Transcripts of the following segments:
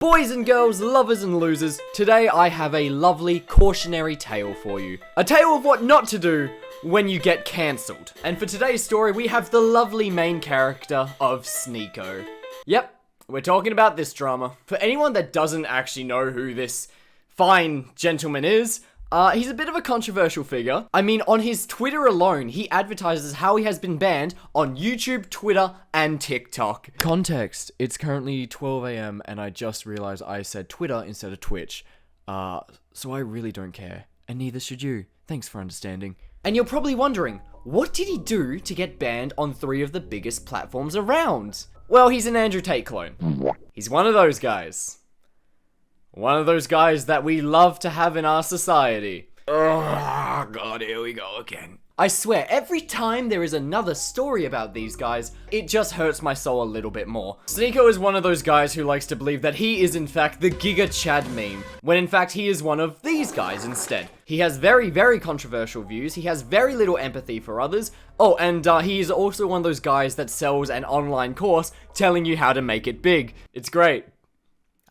Boys and girls, lovers and losers, today I have a lovely cautionary tale for you. A tale of what not to do when you get cancelled. And for today's story, we have the lovely main character of Sneako. Yep, we're talking about this drama. For anyone that doesn't actually know who this fine gentleman is, he's a bit of a controversial figure. I mean, on his Twitter alone, he advertises how he has been banned on YouTube, Twitter, and TikTok. Context, it's currently 12 AM and I just realized I said Twitter instead of Twitch. So I really don't care. And neither should you. Thanks for understanding. And you're probably wondering, what did he do to get banned on 3 of the biggest platforms around? Well, he's an Andrew Tate clone. He's one of those guys. One of those guys that we love to have in our society. Oh god, here we go again. I swear, every time there is another story about these guys, it just hurts my soul a little bit more. Sneako is one of those guys who likes to believe that he is in fact the Giga Chad meme, when in fact he is one of these guys instead. He has very, very controversial views, he has very little empathy for others. Oh, and he is also one of those guys that sells an online course telling you how to make it big. It's great.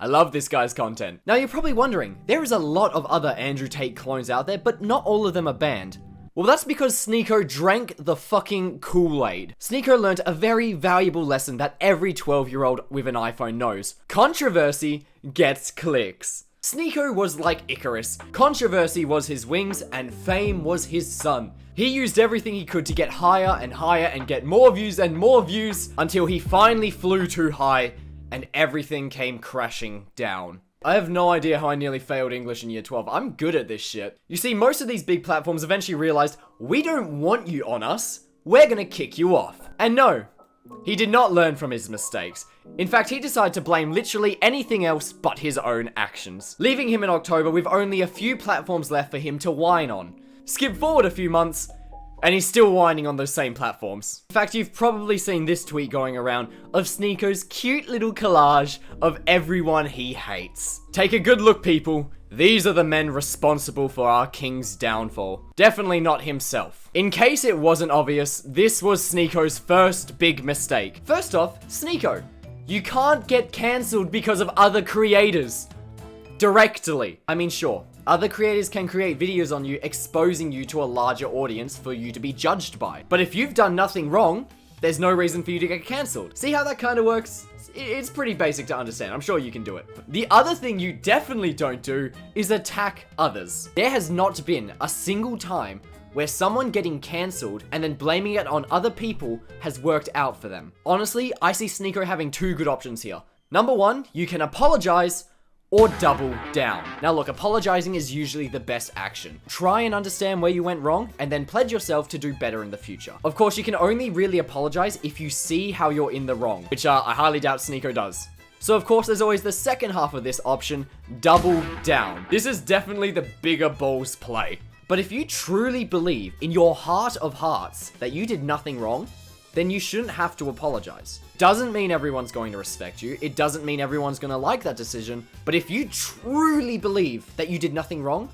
I love this guy's content. Now you're probably wondering, there is a lot of other Andrew Tate clones out there, but not all of them are banned. Well, that's because Sneako drank the fucking Kool-Aid. Sneako learned a very valuable lesson that every 12-year-old with an iPhone knows. Controversy gets clicks. Sneako was like Icarus. Controversy was his wings, and fame was his sun. He used everything he could to get higher and higher and get more views and more views until he finally flew too high and everything came crashing down. I have no idea how I nearly failed English in year 12. I'm good at this shit. You see, most of these big platforms eventually realized, we don't want you on us. We're gonna kick you off. And no, he did not learn from his mistakes. In fact, he decided to blame literally anything else but his own actions, leaving him in October with only a few platforms left for him to whine on. Skip forward a few months, and he's still whining on those same platforms. In fact, you've probably seen this tweet going around of Sneako's cute little collage of everyone he hates. Take a good look, people. These are the men responsible for our king's downfall. Definitely not himself. In case it wasn't obvious, this was Sneako's first big mistake. First off, Sneako, you can't get cancelled because of other creators. Directly. I mean, sure. Other creators can create videos on you exposing you to a larger audience for you to be judged by. But if you've done nothing wrong, there's no reason for you to get cancelled. See how that kind of works? It's pretty basic to understand. I'm sure you can do it. The other thing you definitely don't do is attack others. There has not been a single time where someone getting cancelled and then blaming it on other people has worked out for them. Honestly, I see Sneako having 2 good options here. Number 1, you can apologize or double down. Now look, apologizing is usually the best action. Try and understand where you went wrong, and then pledge yourself to do better in the future. Of course, you can only really apologize if you see how you're in the wrong, which I highly doubt Sneako does. So of course, there's always the second half of this option, double down. This is definitely the bigger balls play. But if you truly believe in your heart of hearts that you did nothing wrong, then you shouldn't have to apologize. Doesn't mean everyone's going to respect you. It doesn't mean everyone's going to like that decision. But if you truly believe that you did nothing wrong,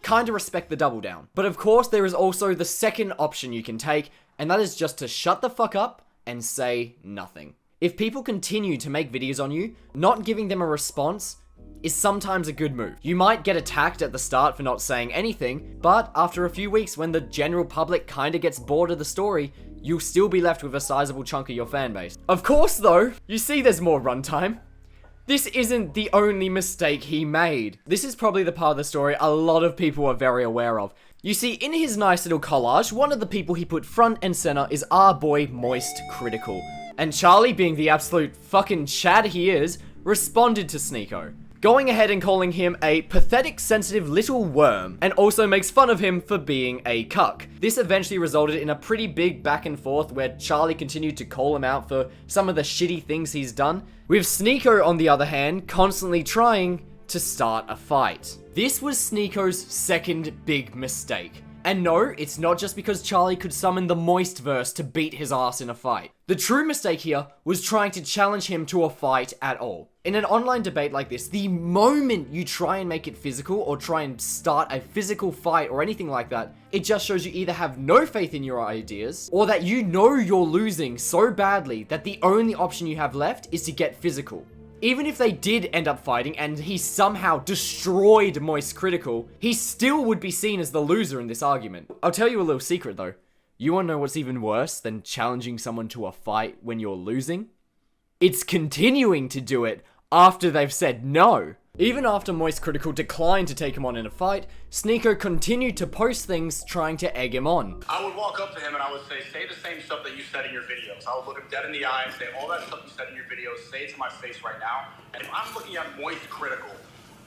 kind of respect the double down. But of course, there is also the second option you can take, and that is just to shut the fuck up and say nothing. If people continue to make videos on you, not giving them a response is sometimes a good move. You might get attacked at the start for not saying anything, but after a few weeks when the general public kind of gets bored of the story, you'll still be left with a sizable chunk of your fan base. Of course though, you see there's more runtime. This isn't the only mistake he made. This is probably the part of the story a lot of people are very aware of. You see, in his nice little collage, one of the people he put front and center is our boy Moist Critical. And Charlie, being the absolute fucking Chad he is, responded to Sneako, going ahead and calling him a pathetic, sensitive little worm, and also makes fun of him for being a cuck. This eventually resulted in a pretty big back and forth where Charlie continued to call him out for some of the shitty things he's done, with Sneako, on the other hand, constantly trying to start a fight. This was Sneako's second big mistake. And no, it's not just because Charlie could summon the Moistverse to beat his ass in a fight. The true mistake here was trying to challenge him to a fight at all. In an online debate like this, the moment you try and make it physical or try and start a physical fight or anything like that, it just shows you either have no faith in your ideas or that you know you're losing so badly that the only option you have left is to get physical. Even if they did end up fighting and he somehow destroyed Moist Critical, he still would be seen as the loser in this argument. I'll tell you a little secret though. You wanna know what's even worse than challenging someone to a fight when you're losing? It's continuing to do it after they've said no. Even after Moist Critical declined to take him on in a fight, Sneako continued to post things trying to egg him on. I would walk up to him and I would say the same stuff that you said in your videos. I would look him dead in the eye and say, all that stuff you said in your videos, say it to my face right now. And if I'm looking at Moist Critical,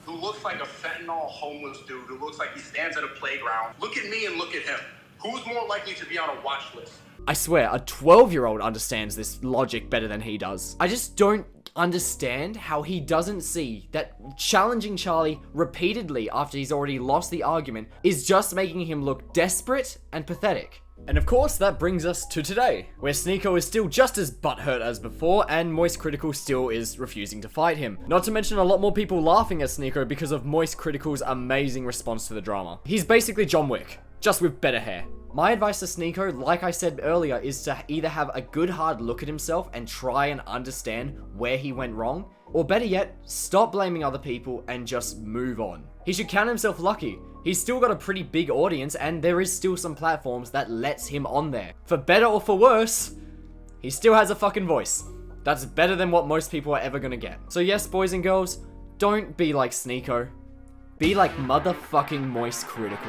who looks like a fentanyl homeless dude, who looks like he stands at a playground, look at me and look at him. Who's more likely to be on a watch list? I swear, a 12-year-old understands this logic better than he does. I just don't understand how he doesn't see that challenging Charlie repeatedly after he's already lost the argument is just making him look desperate and pathetic. And of course, that brings us to today, where Sneako is still just as butthurt as before, and Moist Critical still is refusing to fight him. Not to mention a lot more people laughing at Sneako because of Moist Critical's amazing response to the drama. He's basically John Wick, just with better hair. My advice to Sneako, like I said earlier, is to either have a good hard look at himself and try and understand where he went wrong, or better yet, stop blaming other people and just move on. He should count himself lucky. He's still got a pretty big audience and there is still some platforms that lets him on there. For better or for worse, he still has a fucking voice. That's better than what most people are ever gonna get. So yes, boys and girls, don't be like Sneako. Be like motherfucking Moist Critical.